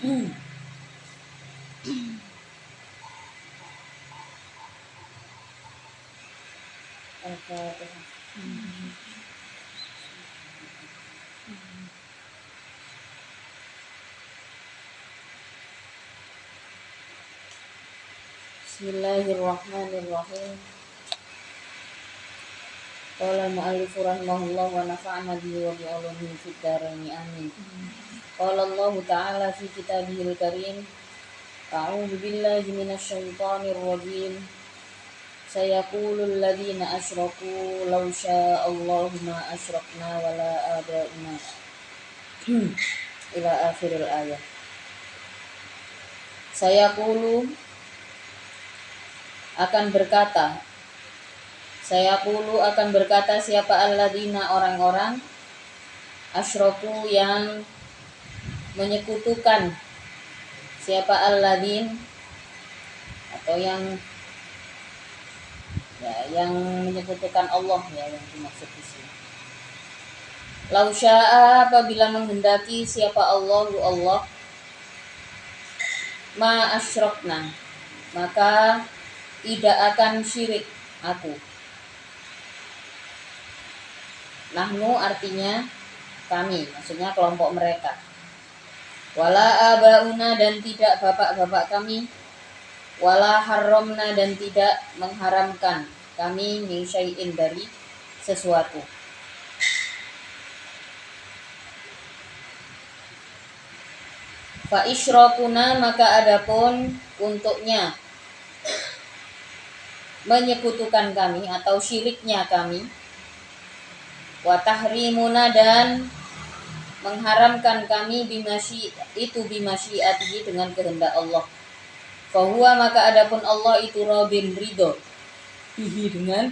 Bismillahirrahmanirrahim. Qala al-mu'allif rahimahullah wa nafa'ana bihi wa bi ulumihi fid dharain amin. Qala Allah ta'ala fi kitabihil karim. A'udzu billahi minasy syaithanir rajim. Sayaqulul ladzina asyraku law syaa Allahu ma asyrakna wala aba'una. Ila akhiril ayat. Sayaqulu akan berkata siapa alladzina orang-orang asyraku yang menyekutukan, siapa alladzin atau yang menyekutukan Allah yang dimaksud di sini. Lau syaa apabila menghendaki siapa Allah ma asyrakna maka tidak akan syirik aku. Nahnu artinya kami, maksudnya kelompok mereka. Wala abauna dan tidak bapak-bapak kami. Wala harramna dan tidak mengharamkan kami min syai'in dari sesuatu. Fa isyrakuna maka adapun untuknya menyekutukan kami atau syiriknya kami. Wa tahrimuna dan mengharamkan kami bimasyiatihi dengan kehendak Allah. Fahuwa maka adapun Allah itu radin ridho bihi dengan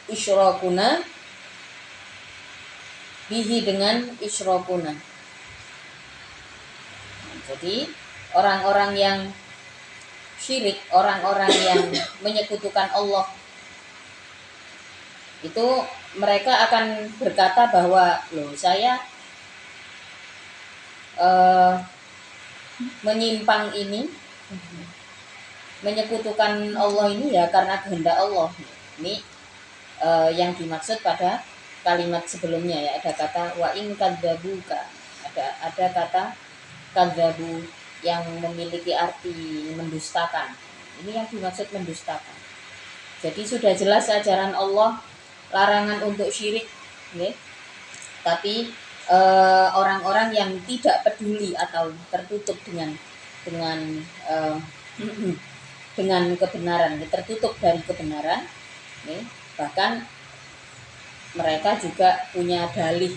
isyrakuna, Jadi orang-orang yang syirik, orang-orang yang menyekutukan Allah itu mereka akan berkata bahwa saya menyimpang ini, menyekutukan Allah ini ya karena kehendak Allah. Ini yang dimaksud pada kalimat sebelumnya ya, ada kata wa in kadzabuka, ada kata kadzabu yang memiliki arti mendustakan. Ini yang dimaksud mendustakan. Jadi sudah jelas ajaran Allah, larangan untuk syirik, okay? Tapi orang-orang yang tidak peduli atau tertutup dengan kebenaran, tertutup dari kebenaran, okay? Bahkan mereka juga punya dalih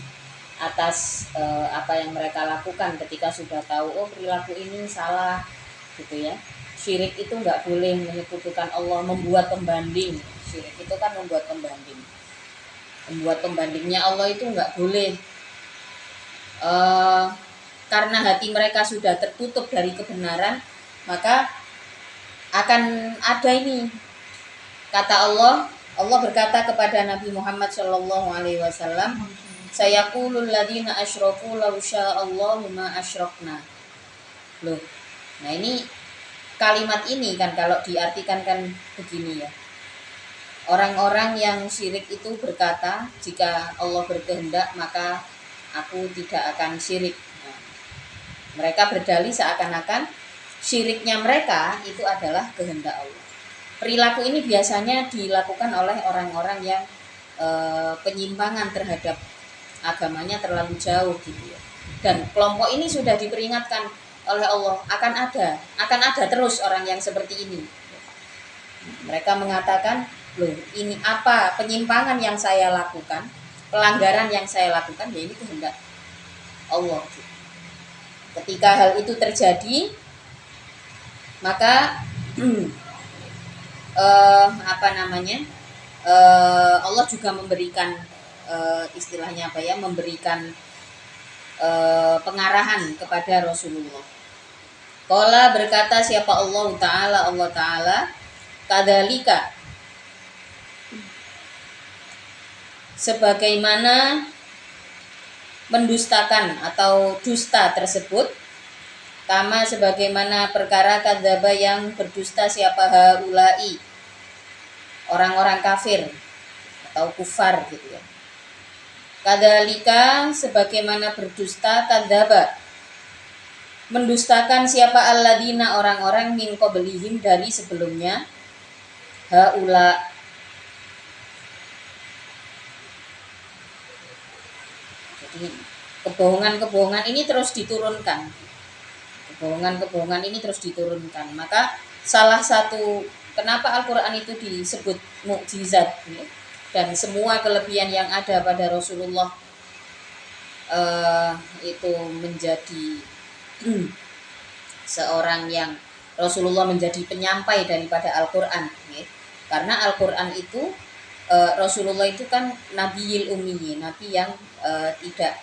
atas apa yang mereka lakukan ketika sudah tahu perilaku ini salah, gitu ya. Syirik itu nggak boleh menyekutukan Allah, membuat pembanding. Syirik itu kan membuat pembanding. Membuat pembandingnya Allah itu nggak boleh. Karena hati mereka sudah tertutup dari kebenaran, maka akan ada ini. Kata Allah berkata kepada Nabi Muhammad SAW, sayaqulul ladzina asyraku law sya'allahu ma asyrakna. Loh. Nah, ini kalimat ini kan kalau diartikan kan begini ya. Orang-orang yang syirik itu berkata, jika Allah berkehendak maka aku tidak akan syirik. Nah, mereka berdalih seakan-akan syiriknya mereka itu adalah kehendak Allah. Perilaku ini biasanya dilakukan oleh orang-orang yang penyimpangan terhadap agamanya terlalu jauh gitu ya. Dan kelompok ini sudah diperingatkan oleh Allah akan ada terus orang yang seperti ini. Mereka mengatakan, loh ini apa penyimpangan yang saya lakukan, pelanggaran yang saya lakukan, ya ini kehendak Allah. Ketika hal itu terjadi, maka Allah juga memberikan istilahnya memberikan pengarahan kepada Rasulullah. Qala berkata siapa Allah Ta'ala kadzalika, sebagaimana mendustakan atau dusta tersebut, Kama sebagaimana perkara kadzaba yang berdusta siapa haulai, orang-orang kafir atau kufar gitu ya. Kadzalika sebagaimana berdusta kadzaba, mendustakan siapa alladzina orang-orang min qablihim dari sebelumnya, haula. Jadi kebohongan-kebohongan ini terus diturunkan. Kebohongan-kebohongan ini terus diturunkan. Maka salah satu kenapa Al-Qur'an itu disebut mukjizat ya? Dan semua kelebihan yang ada pada Rasulullah itu menjadi seorang yang Rasulullah menjadi penyampai daripada Al-Qur'an ya. Karena Al-Qur'an itu Rasulullah itu kan Nabiyil Ummi, nabi yang tidak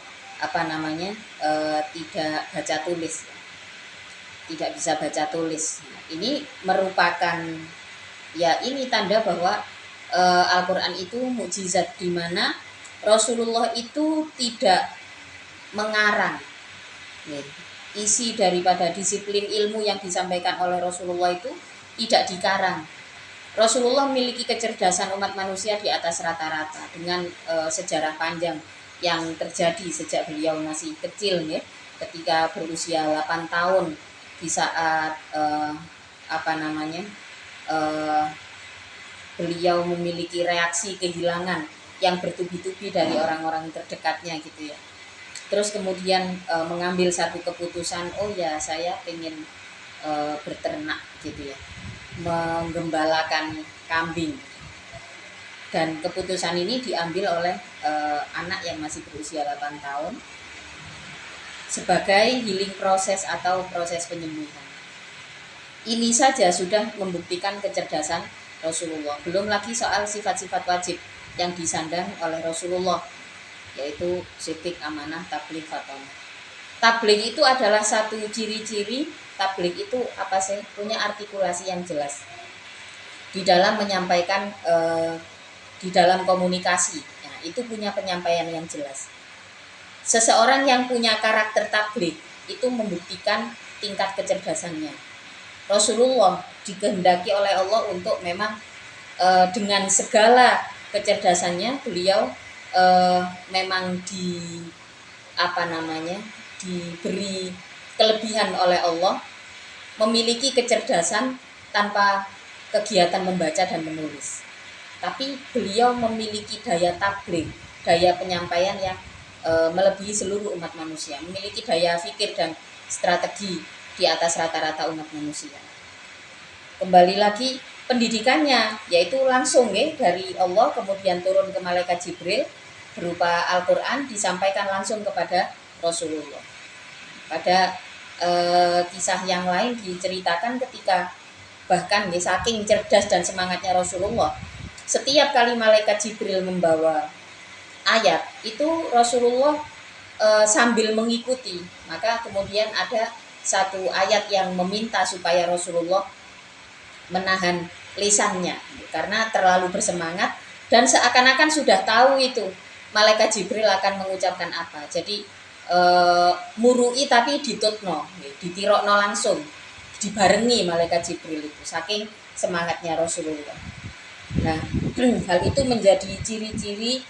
tidak baca tulis, tidak bisa baca tulis. Ini merupakan ya ini tanda bahwa Al-Qur'an itu mukjizat, di mana Rasulullah itu tidak mengarang. Isi daripada disiplin ilmu yang disampaikan oleh Rasulullah itu tidak dikarang. Rasulullah memiliki kecerdasan umat manusia di atas rata-rata dengan sejarah panjang yang terjadi sejak beliau masih kecil ya, ketika berusia 8 tahun di saat beliau memiliki reaksi kehilangan yang bertubi-tubi dari orang-orang terdekatnya gitu ya. Terus kemudian mengambil satu keputusan, oh ya saya pengen berternak gitu ya, menggembalakan kambing. Dan keputusan ini diambil oleh anak yang masih berusia 8 tahun sebagai healing proses atau proses penyembuhan. Ini saja sudah membuktikan kecerdasan Rasulullah. Belum lagi soal sifat-sifat wajib yang disandang oleh Rasulullah, yaitu sidik, amanah, tabligh, fatonah. Tabligh itu adalah satu ciri-ciri. Tabligh itu apa sih? Punya artikulasi yang jelas di dalam menyampaikan, di dalam komunikasi. Nah, itu punya penyampaian yang jelas. Seseorang yang punya karakter tabligh itu membuktikan tingkat kecerdasannya. Rasulullah dikehendaki oleh Allah untuk memang dengan segala kecerdasannya beliau memang diberi kelebihan oleh Allah, memiliki kecerdasan tanpa kegiatan membaca dan menulis. Tapi beliau memiliki daya tabligh, daya penyampaian yang melebihi seluruh umat manusia, memiliki daya fikir dan strategi di atas rata-rata umat manusia. Kembali lagi pendidikannya, yaitu langsung dari Allah kemudian turun ke malaikat Jibril berupa Al-Qur'an, disampaikan langsung kepada Rasulullah. Pada kisah yang lain diceritakan ketika bahkan saking cerdas dan semangatnya Rasulullah, setiap kali malaikat Jibril membawa ayat itu Rasulullah sambil mengikuti. Maka kemudian ada satu ayat yang meminta supaya Rasulullah menahan lisannya karena terlalu bersemangat dan seakan-akan sudah tahu itu malaikat Jibril akan mengucapkan apa. Jadi murui tapi ditutno, ditirokno langsung, dibarengi malaikat Jibril itu saking semangatnya Rasulullah. Nah, hal itu menjadi ciri-ciri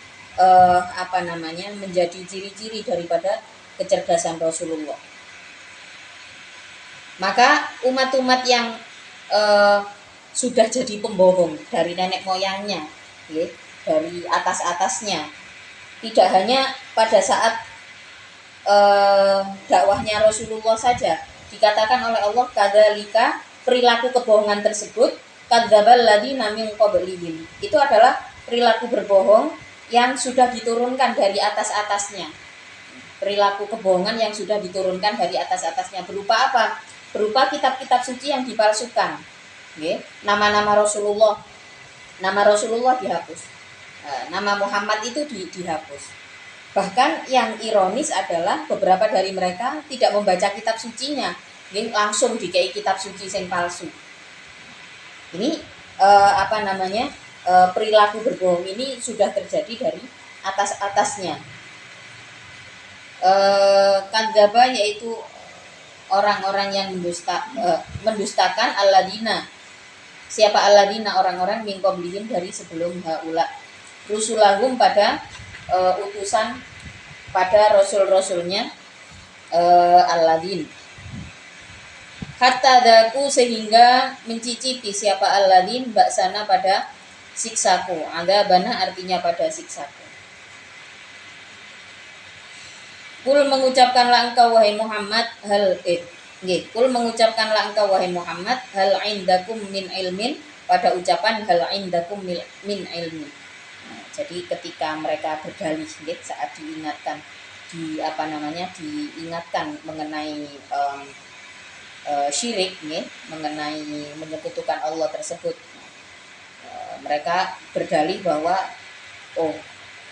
menjadi ciri-ciri daripada kecerdasan Rasulullah. Maka umat-umat yang sudah jadi pembohong dari nenek moyangnya, dari atas-atasnya, tidak hanya pada saat dakwahnya Rasulullah saja, dikatakan oleh Allah kadzalika, perilaku kebohongan tersebut kadzdzabal ladzina min qablihim, itu adalah perilaku berbohong yang sudah diturunkan dari atas-atasnya. Perilaku kebohongan yang sudah diturunkan dari atas-atasnya berupa apa? Berupa kitab-kitab suci yang dipalsukan. Nama-nama Rasulullah, nama Rasulullah dihapus, nama Muhammad itu dihapus. Bahkan yang ironis adalah beberapa dari mereka tidak membaca kitab sucinya, langsung dikei kitab suci yang palsu. Ini perilaku berbohong ini sudah terjadi dari atas-atasnya. Kadzdzaba yaitu orang-orang yang mendustakan alladzina. Siapa alladzina? Orang-orang min qablihim dari sebelum haula. Rusulahum pada utusan pada rasul-rasulnya alladzin. Hatta daku sehingga mencicipi siapa alladzin baksana pada siksaku. Adzabana artinya pada siksaku. Kul mengucapkanlah engkau wahai Muhammad Kul mengucapkanlah engkau wahai Muhammad hal indakum min ilmin pada ucapan hal indakum min ilmin. Nah, jadi ketika mereka berdalih saat diingatkan diingatkan mengenai syirik mengenai menyekutukan Allah tersebut. Mereka berdalih bahwa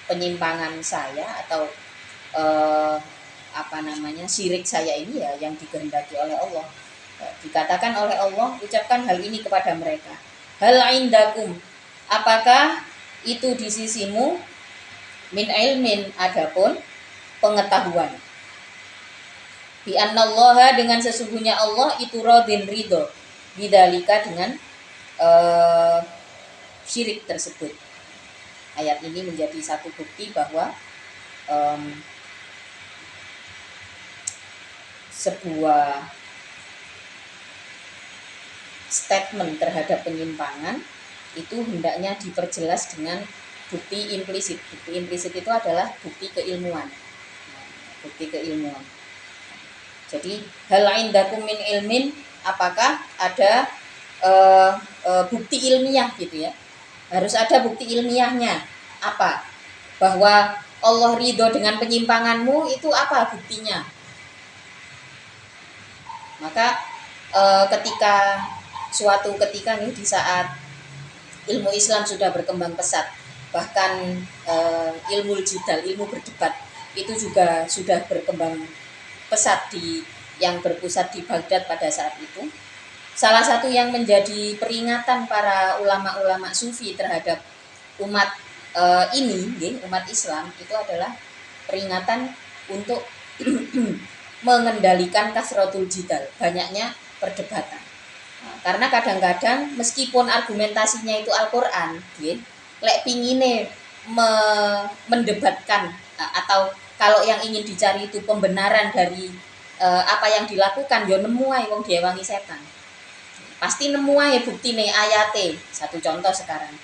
penyimpangan saya atau syirik saya ini ya yang dikehendaki oleh Allah. Dikatakan oleh Allah, ucapkan hal ini kepada mereka. Hal indakum, apakah itu di sisimu min ilmin, adapun pengetahuan. Bi annallaha, dengan sesungguhnya Allah itu radin ridho bidzalika dengan syirik tersebut. Ayat ini menjadi satu bukti bahwa sebuah statement terhadap penyimpangan itu hendaknya diperjelas dengan bukti implisit. Bukti implisit itu adalah bukti keilmuan. Bukti keilmuan. Jadi hal indakum min ilmin, apakah ada bukti ilmiah gitu ya. Harus ada bukti ilmiahnya. Apa? Bahwa Allah ridho dengan penyimpanganmu, itu apa buktinya? Maka suatu ketika nih di saat ilmu Islam sudah berkembang pesat, bahkan ilmu jidal, ilmu berdebat itu juga sudah berkembang pesat yang berpusat di Baghdad pada saat itu. Salah satu yang menjadi peringatan para ulama-ulama sufi terhadap umat umat Islam itu adalah peringatan untuk mengendalikan kasratul jidal, banyaknya perdebatan. Nah, karena kadang-kadang meskipun argumentasinya itu Al-Qur'an, lek pingine mendebatkan atau kalau yang ingin dicari itu pembenaran dari apa yang dilakukan, yo nemu ae wong diewangi setan. Pasti nemu ae buktine ayate. Satu contoh sekarang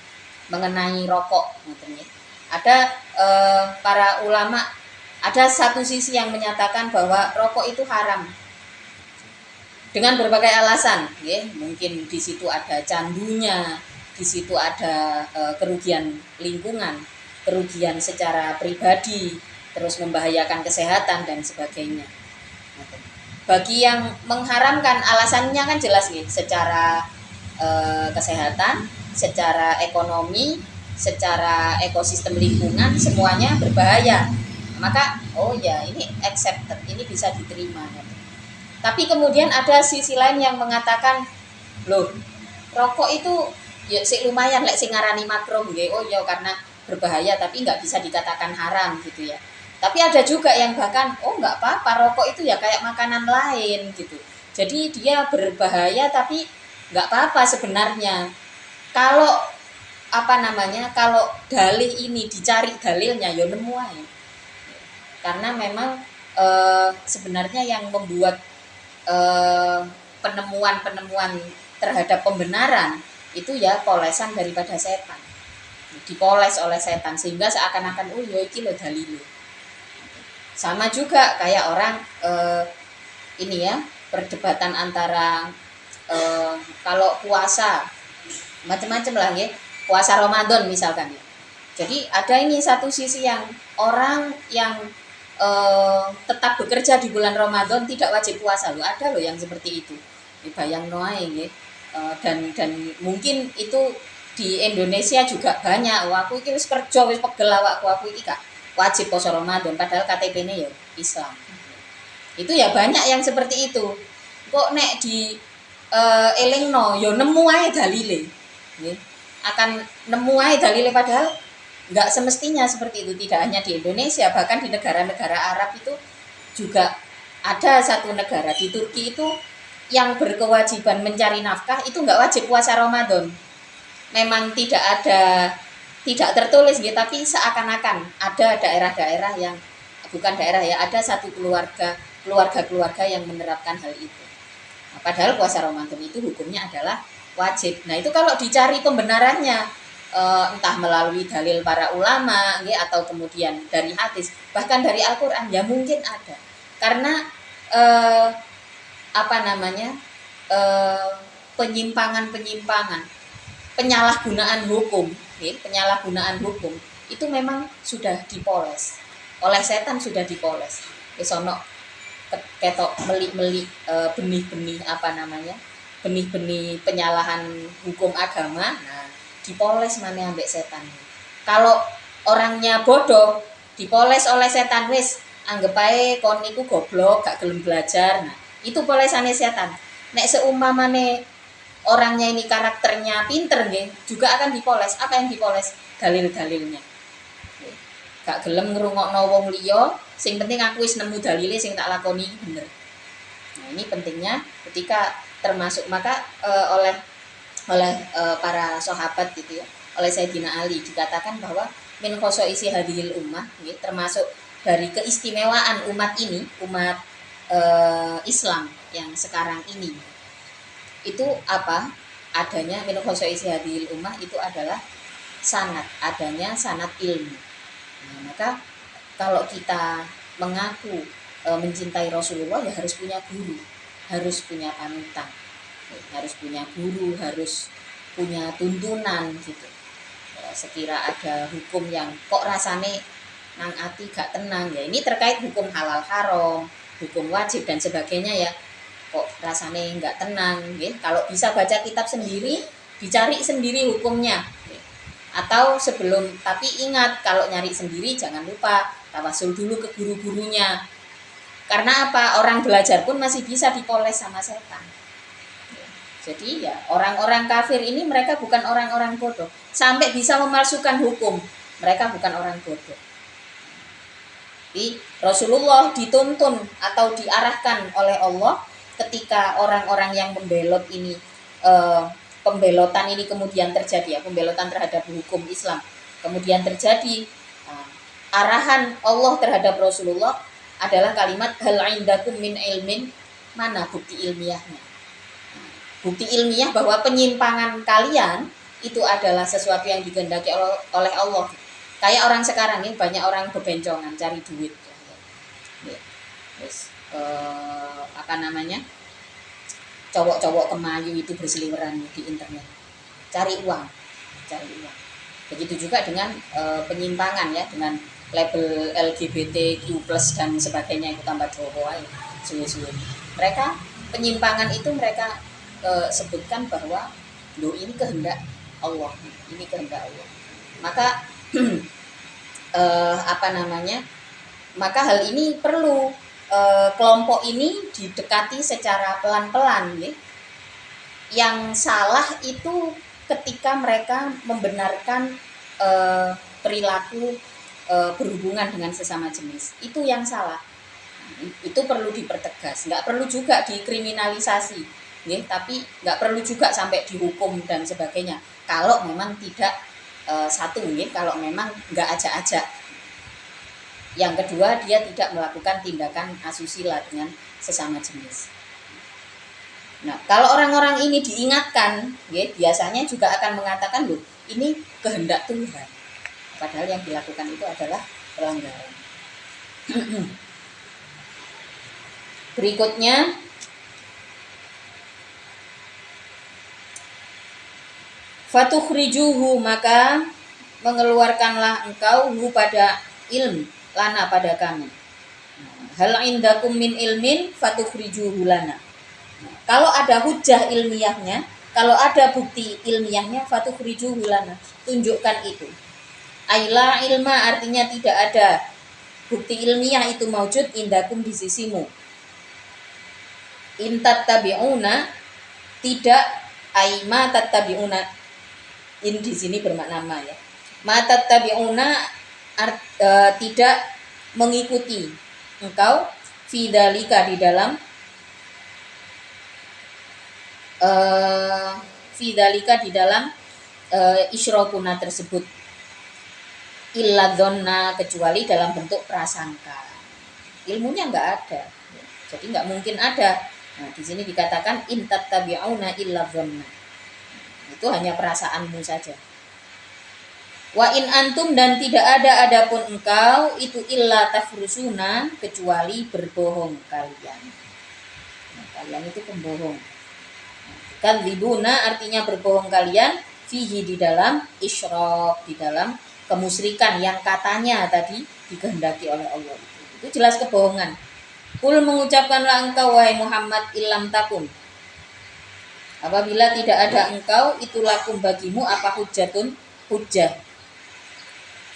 mengenai rokok ngoten. Ada para ulama, ada satu sisi yang menyatakan bahwa rokok itu haram dengan berbagai alasan, mungkin di situ ada candunya, di situ ada kerugian lingkungan, kerugian secara pribadi, terus membahayakan kesehatan dan sebagainya. Bagi yang mengharamkan, alasannya kan jelas secara kesehatan, secara ekonomi, secara ekosistem lingkungan, semuanya berbahaya. Maka ini accepted, ini bisa diterima. Tapi kemudian ada sisi lain yang mengatakan, loh, rokok itu ya sik lumayan lek sing ngarani makruh nggih. Karena berbahaya tapi nggak bisa dikatakan haram gitu ya. Tapi ada juga yang bahkan nggak apa-apa, rokok itu ya kayak makanan lain gitu. Jadi dia berbahaya tapi nggak apa-apa sebenarnya. Kalau kalau dalih ini dicari dalilnya ya nemu aja. Karena memang sebenarnya yang membuat penemuan-penemuan terhadap pembenaran itu ya polesan daripada setan, dipoles oleh setan sehingga seakan-akan iki lo dalile. Sama juga kayak orang perdebatan antara kalau puasa macam-macam lah ya, puasa Ramadan misalkan ya. Jadi ada ini satu sisi yang orang yang tetap bekerja di bulan Ramadan tidak wajib puasa loh, ada loh yang seperti itu. Bayang noae nggih. Dan mungkin itu di Indonesia juga banyak. Aku iki wis kerja wis pegel aku iki gak wajib puasa Ramadan padahal KTP-ne ya Islam. Itu ya banyak yang seperti itu. Kok nek di elingno ya nemu ae dalile. Nggih. Akan nemu ae dalile padahal nggak semestinya seperti itu. Tidak hanya di Indonesia, bahkan di negara-negara Arab itu juga ada satu negara di Turki itu yang berkewajiban mencari nafkah itu nggak wajib puasa Ramadan. Memang tidak tertulis gitu, tapi seakan-akan ada daerah-daerah yang bukan daerah ya, ada satu keluarga yang menerapkan hal itu. Nah, padahal puasa Ramadan itu hukumnya adalah wajib. Nah itu kalau dicari pembenarannya entah melalui dalil para ulama atau kemudian dari hadis, bahkan dari Al-Quran ya mungkin ada. Karena apa namanya penyimpangan, penyalahgunaan hukum itu memang sudah dipoles oleh setan, sudah dipoles. Sono ketok melik-melik benih-benih benih-benih penyalahan hukum agama, nah dipoles mana ambek setan. Kalau orangnya bodoh dipoles oleh setan, wis anggap ae kon iku goblok gak gelem belajar. Nah itu polesane setan. Nek seumpamane orangnya ini karakternya pinter juga akan dipoles. Apa yang dipoles? Dalil-dalilnya. Gak gelem ngrungokno wong liya, sing penting aku wis nemu dalile sing tak lakoni bener. Nah, ini pentingnya ketika termasuk maka oleh para sahabat gitu ya, oleh Sayyidina Ali dikatakan bahwa min khosoisi hadhil ummah, termasuk dari keistimewaan umat ini, umat Islam yang sekarang ini, itu apa? Adanya min khosoisi hadhil ummah itu adalah adanya sanad ilmu. Nah, maka kalau kita mengaku mencintai Rasulullah ya harus punya guru, harus punya panutan, harus punya guru, harus punya tuntunan gitu. Sekira ada hukum yang kok rasane nang ati gak tenang ya, ini terkait hukum halal haram, hukum wajib dan sebagainya ya, kok rasane nggak tenang ya. Kalau bisa baca kitab sendiri, dicari sendiri hukumnya. Atau tapi ingat kalau nyari sendiri jangan lupa tawasul dulu ke guru-gurunya. Karena apa? Orang belajar pun masih bisa dipoles sama setan. Jadi ya orang-orang kafir ini mereka bukan orang-orang bodoh. Sampai bisa memalsukan hukum, mereka bukan orang bodoh. Jadi Rasulullah dituntun atau diarahkan oleh Allah ketika orang-orang yang membelot ini pembelotan ini kemudian terjadi ya, pembelotan terhadap hukum Islam kemudian terjadi. Arahan Allah terhadap Rasulullah adalah kalimat hal indakum min ilmin, mana bukti ilmiahnya. Bukti ilmiah bahwa penyimpangan kalian itu adalah sesuatu yang dikehendaki oleh Allah. Kayak orang sekarang ini banyak orang bebencongan cari duit. Yes. Cowok-cowok kemayu itu berseliweran di internet cari uang. Begitu juga dengan penyimpangan ya, dengan label LGBTQ+ dan sebagainya, itu tambah Jawa suwe-suwe. Mereka penyimpangan itu mereka sebutkan bahwa ini kehendak Allah, ini kehendak Allah. Maka maka hal ini perlu kelompok ini didekati secara pelan-pelan ya. Yang salah itu ketika mereka membenarkan perilaku berhubungan dengan sesama jenis, itu yang salah. Itu perlu dipertegas, nggak perlu juga dikriminalisasi ya, tapi nggak perlu juga sampai dihukum dan sebagainya kalau memang tidak satu ya, kalau memang nggak ajak-ajak. Yang kedua, dia tidak melakukan tindakan asusila dengan sesama jenis. Nah, kalau orang-orang ini diingatkan, ya, biasanya juga akan mengatakan, loh, ini kehendak Tuhan. Padahal yang dilakukan itu adalah pelanggaran. Berikutnya, fatukhrijuhu, maka mengeluarkanlah engkau pada ilmu lana pada kami. Hal indakum min ilmin fatukhrijuhu lana. Kalau ada hujah ilmiahnya, kalau ada bukti ilmiahnya, fatukhrijuhu lana, tunjukkan itu. Aila ilma artinya tidak ada bukti ilmiah itu maujud indakum di sisimu. Intat tabiuna, tidak aima tattabiuna. Ini di sini bermakna ma ya. Mata tabiuna tidak mengikuti engkau Fidalika di dalam fidalika di dalam isyrokuna tersebut, illa dzonna, kecuali dalam bentuk prasangka. Ilmunya nggak ada, jadi nggak mungkin ada. Nah, di sini dikatakan in tattabi'una illa dzonna, itu hanya perasaanmu saja. Wa in antum, dan tidak ada adapun engkau itu illa tafrusuna, kecuali berbohong kalian. Nah, kalian itu pembohong. Kadzibuna artinya berbohong kalian, fihi di dalam isyrok, di dalam kemusyrikan yang katanya tadi dikehendaki oleh Allah. Itu jelas kebohongan. Kul, mengucapkanlah engkau wahai Muhammad, ilam takun, apabila tidak ada engkau, itu lakum bagimu apa hujjatun, hujjah.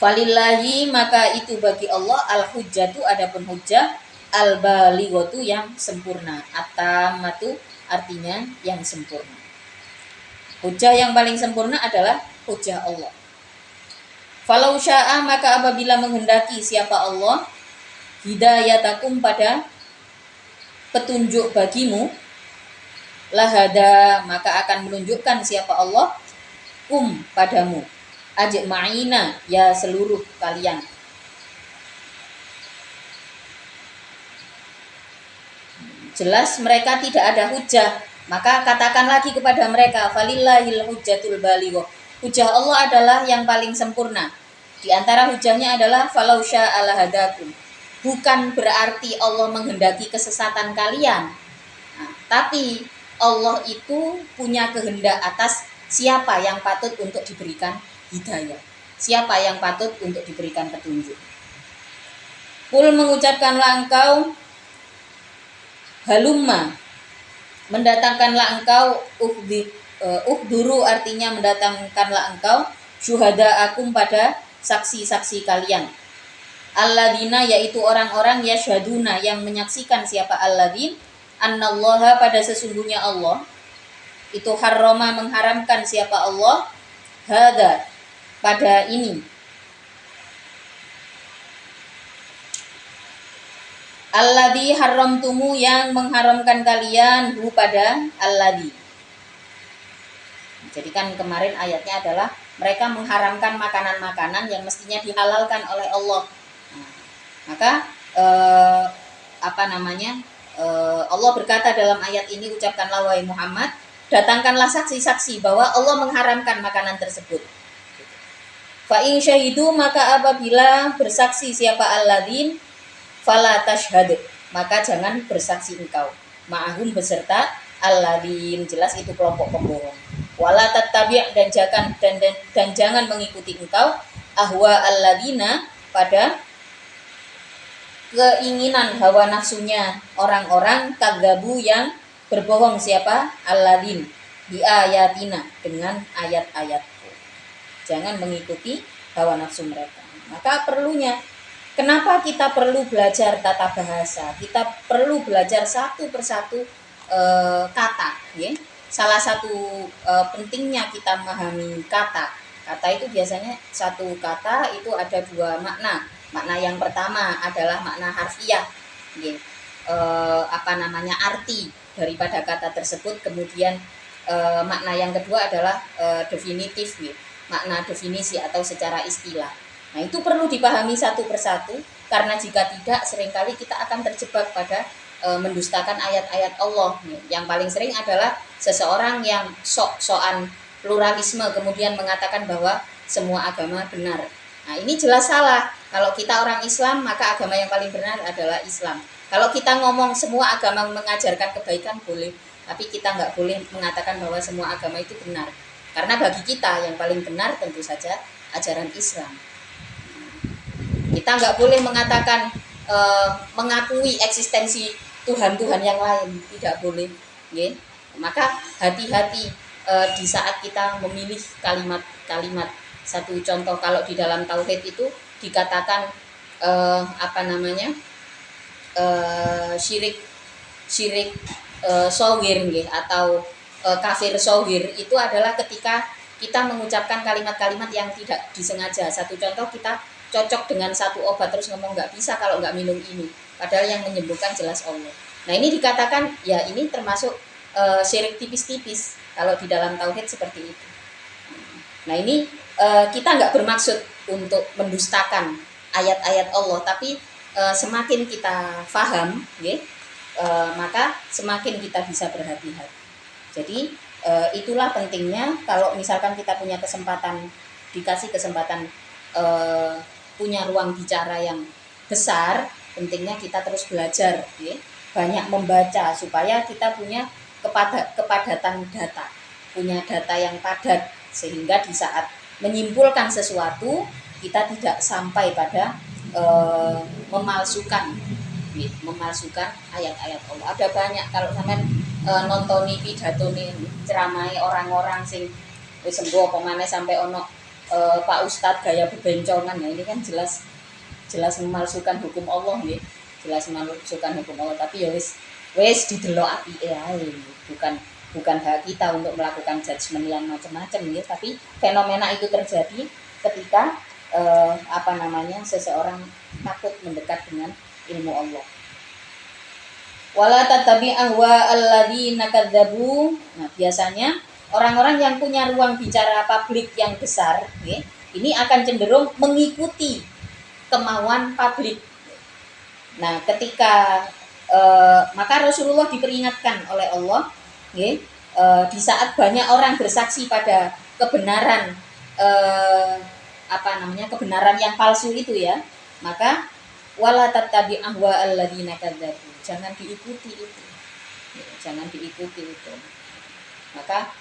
Falillahi, maka itu bagi Allah, al hujjatu, adapun hujjah, al balighatu, yang sempurna. At-tammatu artinya yang sempurna. Hujjah yang paling sempurna adalah hujjah Allah. Falau sya'a, maka apabila menghendaki siapa Allah, hidayatakum, pada petunjuk bagimu, lahada, maka akan menunjukkan siapa Allah, padamu, ajma'ina, ya seluruh kalian. Jelas mereka tidak ada hujjah, maka katakan lagi kepada mereka, falillahil hujjatul balighah, hujjah Allah adalah yang paling sempurna. Di antara hujjahnya adalah falau sya'a lahadakum, bukan berarti Allah menghendaki kesesatan kalian. Nah, tapi Allah itu punya kehendak atas siapa yang patut untuk diberikan hidayah, siapa yang patut untuk diberikan petunjuk. Kul, mengucapkanlah engkau, halumma, mendatangkanlah engkau, uhduru artinya mendatangkanlah engkau, syuhadaakum, pada saksi-saksi kalian, alladzina, yaitu orang-orang, yasyhaduna, yang menyaksikan siapa alladzin, annallaha, pada sesungguhnya Allah itu harrama, mengharamkan siapa Allah, hadza, pada ini, alladzi haramtumu, yang mengharamkan kalian, hu, pada alladzi. Jadi kan kemarin ayatnya adalah mereka mengharamkan makanan-makanan yang mestinya dihalalkan oleh Allah. Nah, maka Allah berkata dalam ayat ini, ucapkanlah wahai Muhammad, datangkanlah saksi-saksi bahwa Allah mengharamkan makanan tersebut. Fa in syahidu, maka apabila bersaksi siapa alladzin, fala tashhad, maka jangan bersaksi engkau, ma'ahum, beserta alladzin, jelas itu kelompok pembohong. Wala tattabi', dan jangan mengikuti engkau, ahwa alladzina, pada keinginan hawa nafsunya orang-orang, kadzabu, yang berbohong siapa, alladzin, bi ayatina, dengan ayat-ayatku. Jangan mengikuti hawa nafsu mereka. Maka perlunya, kenapa kita perlu belajar tata bahasa? Kita perlu belajar satu persatu kata, ya. Salah satu pentingnya kita memahami kata. Kata itu biasanya satu kata itu ada dua makna. Makna yang pertama adalah makna harfiah, ya. Arti daripada kata tersebut. Kemudian makna yang kedua adalah definitif, ya. Makna definisi atau secara istilah. Nah, itu perlu dipahami satu persatu, karena jika tidak, seringkali kita akan terjebak pada mendustakan ayat-ayat Allah. Yang paling sering adalah seseorang yang sok-sokan pluralisme, kemudian mengatakan bahwa semua agama benar. Nah, ini jelas salah. Kalau kita orang Islam, maka agama yang paling benar adalah Islam. Kalau kita ngomong semua agama mengajarkan kebaikan, boleh, tapi kita nggak boleh mengatakan bahwa semua agama itu benar. Karena bagi kita yang paling benar tentu saja ajaran Islam. Kita nggak boleh mengatakan mengakui eksistensi Tuhan-Tuhan yang lain, tidak boleh, ya. Maka hati-hati di saat kita memilih kalimat-kalimat. Satu contoh, kalau di dalam tauhid itu dikatakan syirik shogir, atau kafir shogir, itu adalah ketika kita mengucapkan kalimat-kalimat yang tidak disengaja. Satu contoh, kita cocok dengan satu obat terus ngomong nggak bisa kalau nggak minum ini. padahal yang menyembuhkan jelas Allah. Nah ini dikatakan ya ini termasuk syirik tipis-tipis kalau di dalam tauhid seperti itu. Nah ini kita nggak bermaksud untuk mendustakan ayat-ayat Allah, tapi semakin kita paham, maka semakin kita bisa berhati-hati. Jadi itulah pentingnya kalau misalkan kita punya kesempatan, dikasih kesempatan punya ruang bicara yang besar, pentingnya kita terus belajar, banyak membaca supaya kita punya kepadatan data, punya data yang padat, sehingga di saat menyimpulkan sesuatu kita tidak sampai pada memalsukan ayat-ayat Allah. Ada banyak kalau sampean nontoni pidato nih ceramai orang-orang sing wis sembuh apa maneh sampai ono Pak Ustadz gaya bebencongan, ya ini kan jelas memalsukan hukum Allah nggih. Jelas memalsukan hukum Allah, tapi ya wis didelok apike ae. Bukan hak kita untuk melakukan judgement yang macam-macam ya, tapi fenomena itu terjadi ketika seseorang takut mendekat dengan ilmu Allah. Wala tattabi ahwa alladzina kadzabu. Nah, biasanya orang-orang yang punya ruang bicara publik yang besar, ini akan cenderung mengikuti kemauan publik. Nah, ketika maka Rasulullah diperingatkan oleh Allah, di saat banyak orang bersaksi pada kebenaran kebenaran yang palsu itu ya, maka wala tattabi ahwa alladzina kadzabu. Jangan diikuti itu. Maka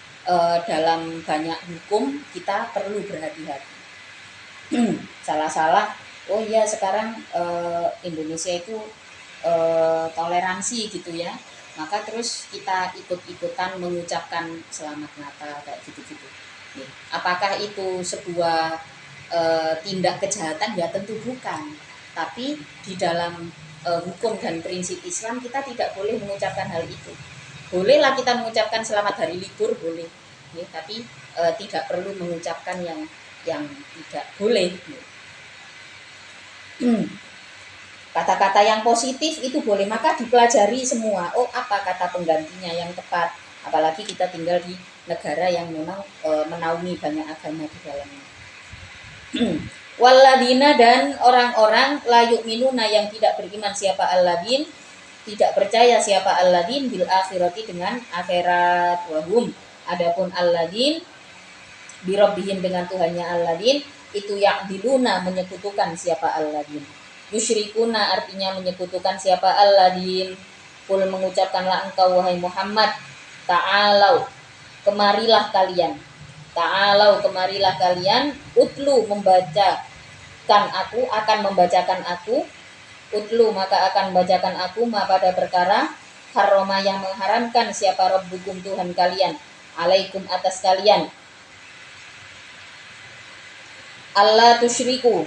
dalam banyak hukum kita perlu berhati-hati. Salah-salah, oh iya sekarang Indonesia itu toleransi gitu ya, maka terus kita ikut-ikutan mengucapkan selamat Natal kayak gitu-gitu. Apakah itu sebuah tindak kejahatan? Ya tentu bukan, tapi di dalam hukum dan prinsip Islam kita tidak boleh mengucapkan hal itu. Bolehlah kita mengucapkan selamat hari libur, boleh, tapi tidak perlu mengucapkan yang tidak boleh. Kata-kata yang positif itu boleh, maka dipelajari semua. Oh, apa kata penggantinya yang tepat? Apalagi kita tinggal di negara yang memang menaungi banyak agama di dalamnya. Walladina, dan orang-orang la yu'minuna yang tidak beriman, siapa alladin, tidak percaya siapa alladin bil akhirati, dengan akhirat, wahum, adapun alladin bi rabbihim, dengan Tuhannya alladin, itu ya'diluna, menyekutukan siapa alladin. Yusyrikuna artinya menyekutukan siapa alladin. Kul, mengucapkanlah engkau wahai Muhammad, ta'alau, kemarilah kalian. Ta'alau, kemarilah kalian. Utlu, membacakan aku, akan membacakan aku. Utlu, maka akan membacakan aku, ma, pada perkara, harroma, yang mengharamkan siapa rabbukum, Tuhan kalian, alaikum, atas kalian, Allah tusyriku,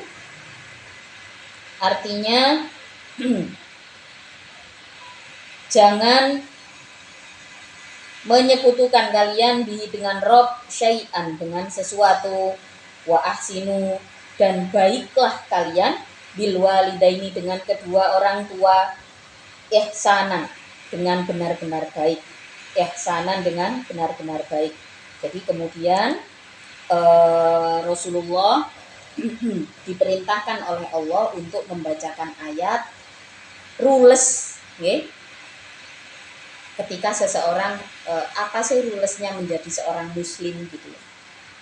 artinya jangan menyekutukan kalian dengan Rob syai'an, dengan sesuatu, wa ahsinu, dan baiklah kalian, bil walidaini, dengan kedua orang tua, ihsanan, dengan benar-benar baik, ihsanan, dengan benar-benar baik. Jadi kemudian Rasulullah diperintahkan oleh Allah untuk membacakan ayat rules, ketika seseorang apa sih rulesnya menjadi seorang muslim gitu.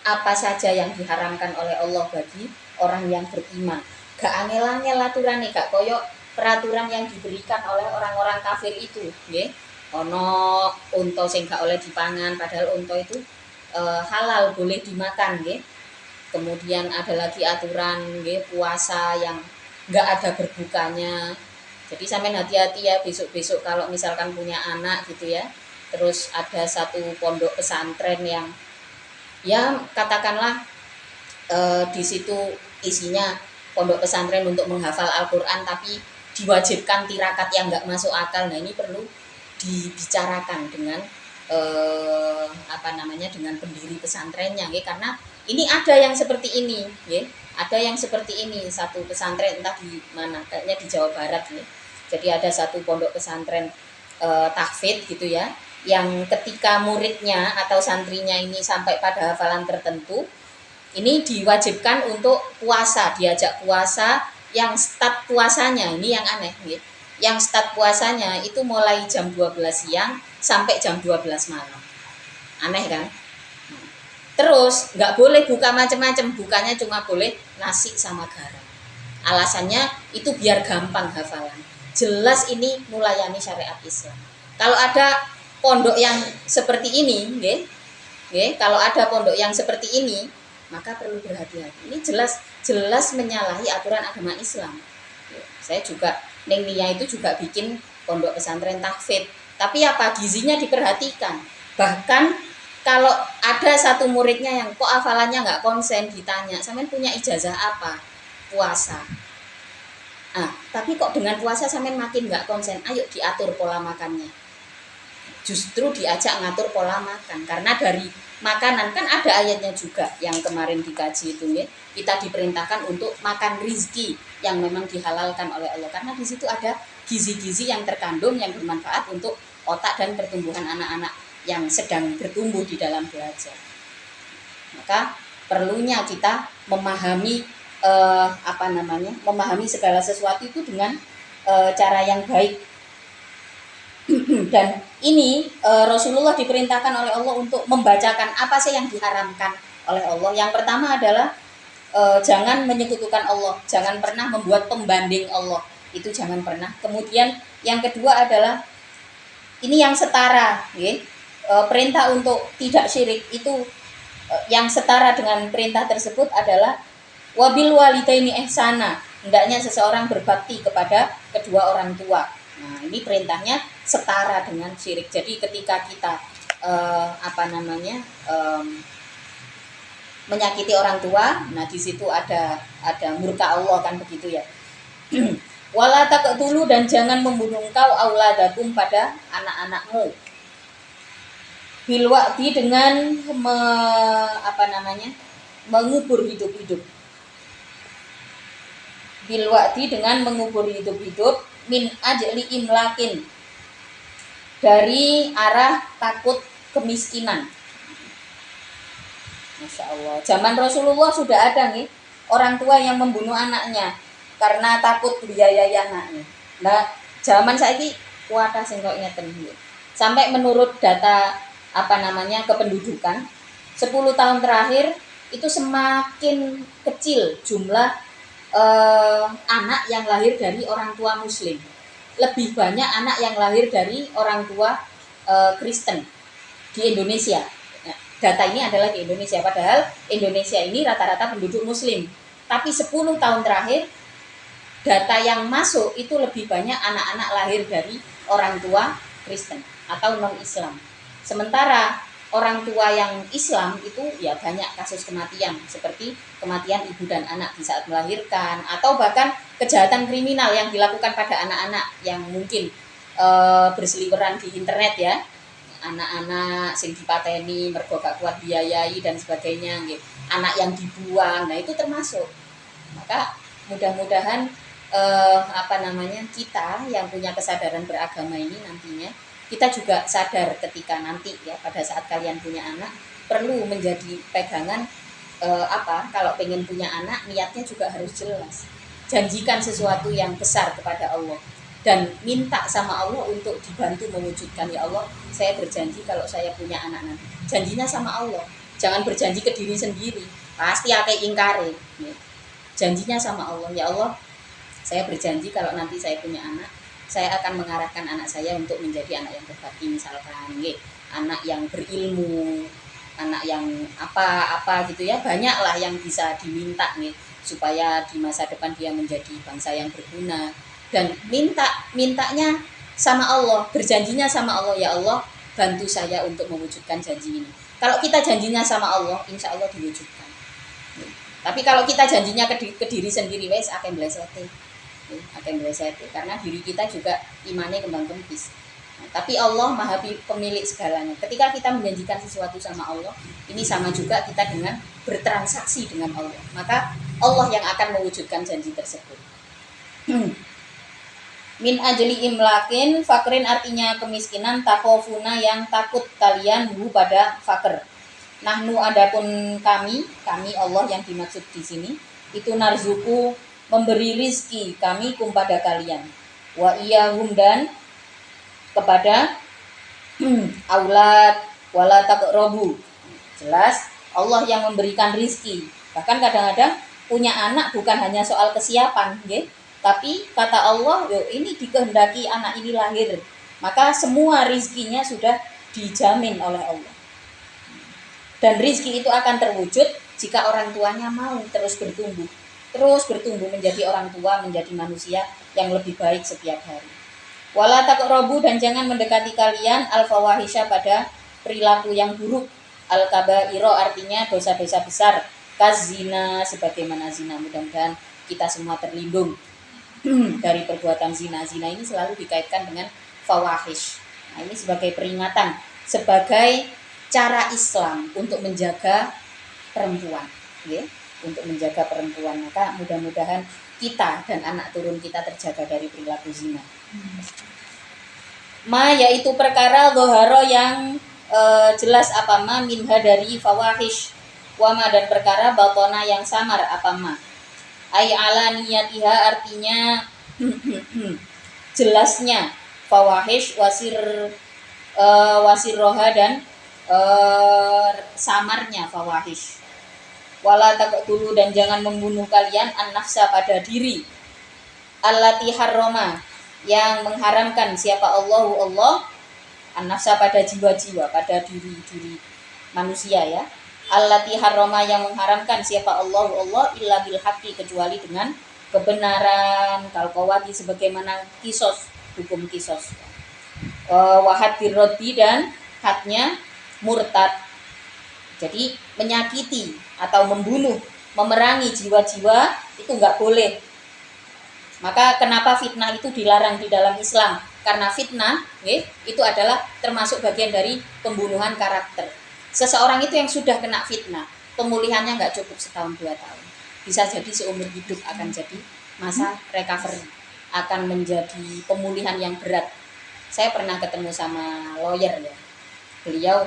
Apa saja yang diharamkan oleh Allah bagi orang yang beriman. Gak angel-angel aturane, gak koyok peraturan yang diberikan oleh orang-orang kafir itu, ono unta sing gak oleh dipangan, padahal unta itu halal, boleh dimakan, Kemudian ada lagi aturan puasa yang nggak ada berbukanya. Jadi sampean hati-hati ya besok-besok kalau misalkan punya anak gitu ya. Terus ada satu pondok pesantren yang ya katakanlah di situ isinya pondok pesantren untuk menghafal Al-Qur'an, tapi diwajibkan tirakat yang nggak masuk akal. Nah ini perlu dibicarakan dengan dengan pendiri pesantrennya, karena ini ada yang seperti ini, ada yang seperti ini, satu pesantren entah di mana, kayaknya di Jawa Barat, Jadi ada satu pondok pesantren tahfidz gitu ya, yang ketika muridnya atau santrinya ini sampai pada hafalan tertentu, ini diwajibkan untuk puasa, diajak puasa. Yang start puasanya ini yang aneh nih. Yang start puasanya itu mulai jam 12 siang sampai jam 12 malam. Aneh kan? Terus nggak boleh buka macam-macam, bukanya cuma boleh nasi sama garam. Alasannya itu biar gampang hafalan. Jelas ini melayani syariat Islam. Kalau ada pondok yang seperti ini, kalau ada pondok yang seperti ini, maka perlu berhati-hati. Ini jelas menyalahi aturan agama Islam. Saya juga Neng Nia itu juga bikin pondok pesantren tahfidz. Tapi apa, gizinya diperhatikan. Bahkan kalau ada satu muridnya yang kok hafalannya nggak konsen, ditanya, "Sampean punya ijazah apa?" Puasa. Tapi kok dengan puasa sampean makin nggak konsen? Ayo diatur pola makannya. Justru diajak ngatur pola makan, karena dari makanan kan ada ayatnya juga yang kemarin dikaji itu ya. Kita diperintahkan untuk makan rizki yang memang dihalalkan oleh Allah, karena di situ ada gizi-gizi yang terkandung yang bermanfaat untuk otak dan pertumbuhan anak-anak yang sedang bertumbuh di dalam belajar. Maka perlunya kita memahami memahami segala sesuatu itu dengan cara yang baik. Dan ini Rasulullah diperintahkan oleh Allah untuk membacakan apa sih yang diharamkan oleh Allah. Yang pertama adalah jangan menyekutukan Allah, jangan pernah membuat pembanding Allah, itu jangan pernah. Kemudian yang kedua adalah ini yang setara, perintah untuk tidak syirik itu yang setara dengan perintah tersebut adalah wabil walidaini ihsana, hendaknya seseorang berbakti kepada kedua orang tua. Nah, ini perintahnya setara dengan syirik. Jadi ketika kita menyakiti orang tua, nah di situ ada murka Allah kan begitu ya. Wala taqtulu, dan jangan membunuh engkau auladakum pada anak-anakmu. Bil wa'di, dengan mengubur hidup-hidup. Bil wa'di, dengan mengubur hidup-hidup, min ajli imlakin, dari arah takut kemiskinan. Masya Allah, zaman Rasulullah sudah ada nih orang tua yang membunuh anaknya karena takut biayai anaknya. Nah, zaman saiki kuatah sing kok ngeten iki. Sampai menurut data kependudukan 10 tahun terakhir itu semakin kecil jumlah anak yang lahir dari orang tua muslim. Lebih banyak anak yang lahir dari orang tua Kristen di Indonesia. Nah, data ini adalah di Indonesia, padahal Indonesia ini rata-rata penduduk muslim. Tapi 10 tahun terakhir data yang masuk itu lebih banyak anak-anak lahir dari orang tua Kristen atau non-Islam. Sementara orang tua yang Islam itu ya banyak kasus kematian, seperti kematian ibu dan anak di saat melahirkan, atau bahkan kejahatan kriminal yang dilakukan pada anak-anak yang mungkin berseliweran di internet ya, anak-anak sing dipateni mergo gak kuat biayai dan sebagainya, anak yang dibuang, nah itu termasuk. Maka mudah-mudahan kita yang punya kesadaran beragama ini nantinya kita juga sadar ketika nanti ya pada saat kalian punya anak perlu menjadi pegangan kalau pengen punya anak niatnya juga harus jelas. Janjikan sesuatu yang besar kepada Allah dan minta sama Allah untuk dibantu mewujudkan. Ya Allah, saya berjanji kalau saya punya anak nanti. Janjinya sama Allah. Jangan berjanji ke diri sendiri. Pasti akeh ingkare. Janjinya sama Allah. Ya Allah, saya berjanji kalau nanti saya punya anak, saya akan mengarahkan anak saya untuk menjadi anak yang berbakti, misalkan anak yang berilmu, anak yang apa gitu ya, banyaklah yang bisa diminta supaya di masa depan dia menjadi bangsa yang berguna. Dan mintanya sama Allah, berjanjinya sama Allah, ya Allah bantu saya untuk mewujudkan janji ini. Kalau kita janjinya sama Allah, insya Allah diwujudkan. Tapi kalau kita janjinya ke diri sendiri, wes akan meleset karena diri kita juga imannya kembang kempis. Nah, tapi Allah Maha pemilik segalanya. Ketika kita menjanjikan sesuatu sama Allah, ini sama juga kita dengan bertransaksi dengan Allah. Maka Allah yang akan mewujudkan janji tersebut. Min ajli imlakin, fakrin artinya kemiskinan, takofuna yang takut kalian hu pada fakir. Nahnu adapun kami Allah yang dimaksud di sini, itu narzuku memberi rizki kami pada kalian. Wa iyahum dan kepada aulad wala taqrabu. Jelas Allah yang memberikan rizki. Bahkan kadang-kadang punya anak bukan hanya soal kesiapan, okay? Tapi kata Allah, yo ini dikehendaki anak ini lahir, maka semua rizkinya sudah dijamin oleh Allah. Dan rizki itu akan terwujud jika orang tuanya mau terus bertumbuh menjadi orang tua, menjadi manusia yang lebih baik setiap hari. Wala taqrabu dan jangan mendekati kalian al-fawahisha pada perilaku yang buruk. Al-kabairo artinya dosa-dosa besar. Kazina sebagaimana zina. Mudah-mudahan kita semua terlindung dari perbuatan zina. Zina ini selalu dikaitkan dengan fawahish. Nah, ini sebagai peringatan, sebagai cara Islam untuk menjaga perempuan, ya, untuk menjaga perempuan. Maka mudah-mudahan kita dan anak turun kita terjaga dari perilaku zina. Ma yaitu perkara doharo yang jelas apa ma minha dari fawahish, wama dan perkara batona yang samar apa ma. Ay ala niyatiha artinya jelasnya fawahish wasir roha dan samarnya fawahish. Wala taqtulu dan jangan membunuh kalian an-nafsa pada diri allati harrama yang mengharamkan siapa Allah an-nafsa pada jiwa-jiwa, pada diri manusia ya. Allati harrama yang mengharamkan siapa Allah illa bil haqqi kecuali dengan kebenaran. Kalqawati sebagaimana kisos, hukum kisos. Wahad birrodi dan hadnya murtad. Jadi menyakiti atau membunuh, memerangi jiwa-jiwa itu enggak boleh. Maka kenapa fitnah itu dilarang di dalam Islam? Karena fitnah itu adalah termasuk bagian dari pembunuhan karakter. Seseorang itu yang sudah kena fitnah, pemulihannya nggak cukup setahun 2 tahun. Bisa jadi seumur hidup akan jadi masa recovery, akan menjadi pemulihan yang berat. Saya pernah ketemu sama lawyer ya. Beliau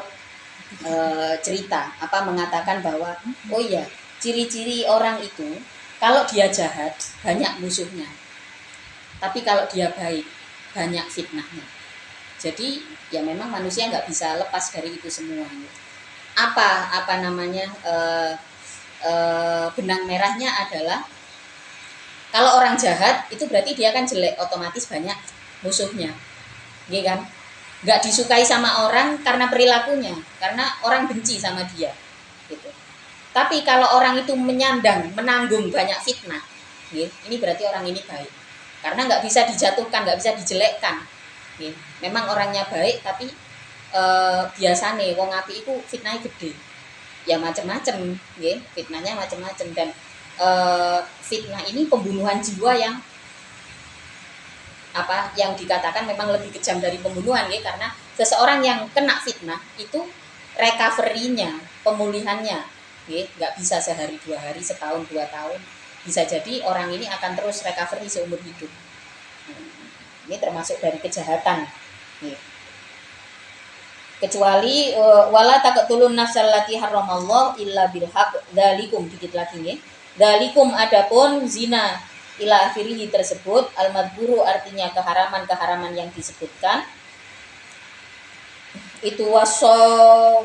cerita mengatakan bahwa oh iya, ciri-ciri orang itu kalau dia jahat banyak musuhnya. Tapi kalau dia baik banyak fitnahnya. Jadi ya memang manusia nggak bisa lepas dari itu semua. Benang merahnya adalah kalau orang jahat itu berarti dia kan jelek, otomatis banyak musuhnya, gitu kan? Nggak disukai sama orang karena perilakunya, karena orang benci sama dia, gitu. Tapi kalau orang itu menanggung banyak fitnah, gitu, ini berarti orang ini baik, karena nggak bisa dijatuhkan, nggak bisa dijelekkan. Gitu. Memang orangnya baik, tapi biasanya wong api itu fitnahnya gede. Ya macam-macam, ya, fitnahnya macam-macam dan fitnah ini pembunuhan jiwa yang dikatakan memang lebih kejam dari pembunuhan, ya, karena seseorang yang kena fitnah itu recovery-nya, pemulihannya, ya, nggak bisa sehari 2 hari, setahun 2 tahun, bisa jadi orang ini akan terus recovery seumur hidup. Ini termasuk dari kejahatan, ya. Kecuali wala taqtulun nafsal lati haramallahu illa bil haqq dzalikum, dikit lagi nih. Dzalikum adapun zina ila akhirih tersebut al-madhkuru artinya keharaman-keharaman yang disebutkan. Itu waso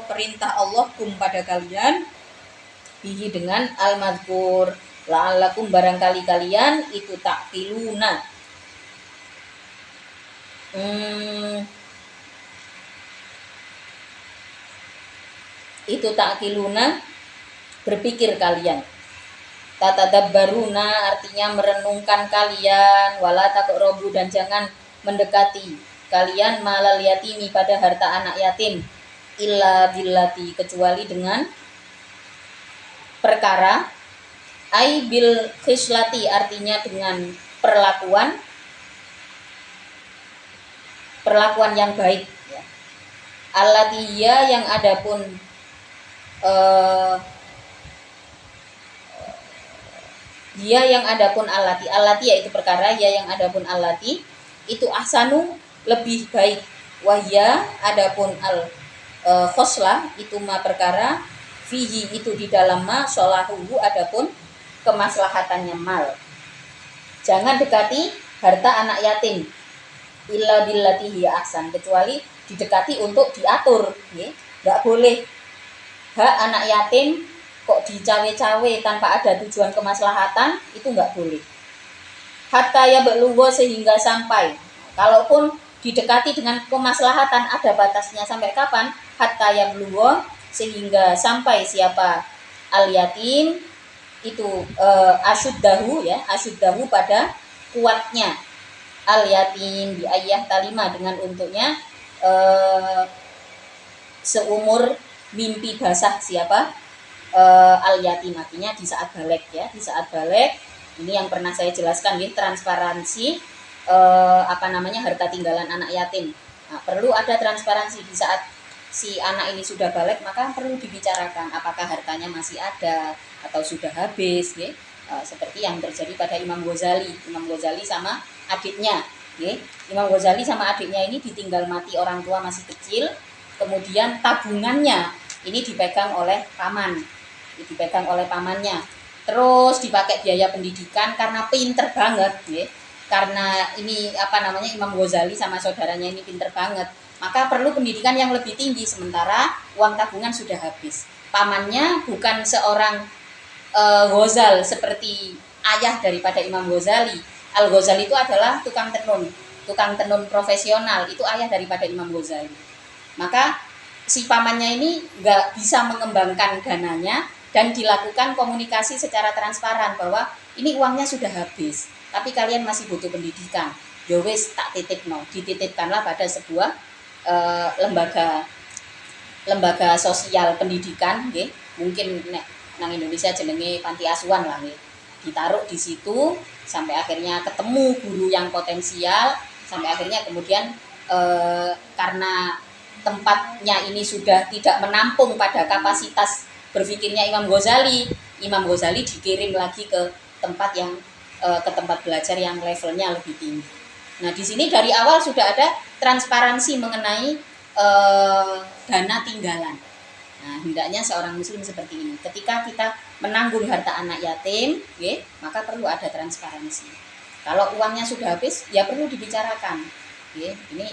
perintah Allah pada kalian bihi dengan al-madhkur la'allakum barangkali kalian itu taqiluna. Itu ta'kiluna berpikir kalian. Tatadabbaruna artinya merenungkan kalian, wala taqrabu dan jangan mendekati kalian malal yatimi pada harta anak yatim illa billati kecuali dengan perkara ai bil khislati artinya dengan perlakuan yang baik ya. Allatiya yang adapun dia yang adapun allati yaitu perkara ya yang adapun allati itu ahsanu lebih baik, wahya adapun al khoslah itu ma perkara, fihi itu di dalam ma, sholahuhu adapun kemaslahatannya mal. Jangan dekati harta anak yatim illa billati hiya ahsan, kecuali didekati untuk diatur, nggak boleh hak anak yatim kok dicawe-cawe tanpa ada tujuan kemaslahatan, itu nggak boleh. Hatta ya belugho, sehingga sampai, kalaupun didekati dengan kemaslahatan ada batasnya sampai kapan, hatta ya belugho, sehingga sampai siapa al yatim itu asyuddahu ya, asyuddahu pada kuatnya al yatim bi ayah talima, dengan untuknya seumur mimpi basah siapa al yatim, artinya di saat balik ya, di saat balik. Ini yang pernah saya jelaskan ya, transparansi harta tinggalan anak yatim. Nah, perlu ada transparansi di saat si anak ini sudah balik, maka perlu dibicarakan apakah hartanya masih ada atau sudah habis ya. Seperti yang terjadi pada Imam Ghazali sama adiknya ya. Imam Ghazali sama adiknya ini ditinggal mati orang tua masih kecil, kemudian tabungannya ini dipegang oleh pamannya, terus dipakai biaya pendidikan karena pinter banget ya. Karena ini Imam Ghazali sama saudaranya ini pinter banget, maka perlu pendidikan yang lebih tinggi, sementara uang tabungan sudah habis. Pamannya bukan seorang Ghazal seperti ayah daripada Imam Ghazali. Al Ghazali itu adalah tukang tenun profesional, itu ayah daripada Imam Ghazali. Maka si pamannya ini nggak bisa mengembangkan dananya, dan dilakukan komunikasi secara transparan bahwa ini uangnya sudah habis, tapi kalian masih butuh pendidikan. Yowes tak dititipkanlah pada sebuah lembaga sosial pendidikan, mungkin nang Indonesia jenenge panti asuhan lah, ditaruh di situ sampai akhirnya ketemu guru yang potensial, sampai akhirnya kemudian karena tempatnya ini sudah tidak menampung pada kapasitas berpikirnya Imam Ghazali dikirim lagi ke tempat belajar yang levelnya lebih tinggi. Nah, di sini dari awal sudah ada transparansi mengenai dana tinggalan. Nah, hendaknya seorang muslim seperti ini. Ketika kita menanggung harta anak yatim, maka perlu ada transparansi. Kalau uangnya sudah habis, ya perlu dibicarakan. Ini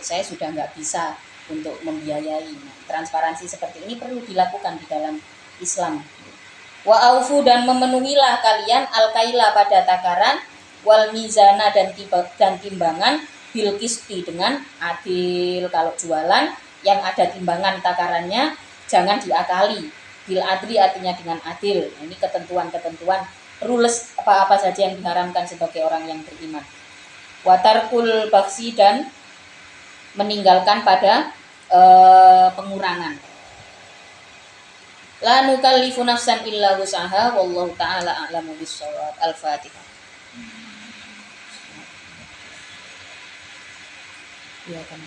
saya sudah nggak bisa untuk membiayai. Transparansi seperti ini perlu dilakukan di dalam Islam. Wa aufu, dan memenuhilah kalian al-kaila pada takaran, wal mizana dan timbangan, bil qisti dengan adil. Kalau jualan yang ada timbangan takarannya jangan diakali. Bil adli artinya dengan adil. Ini ketentuan-ketentuan rules apa saja yang diharamkan sebagai orang yang beriman. Watarkul baksi, dan meninggalkan pada pengurangan. La nukallifu nafsan illa wus'aha, wallahu ta'ala a'lamu bis-shawab. Al-Fatihah. Ya kan.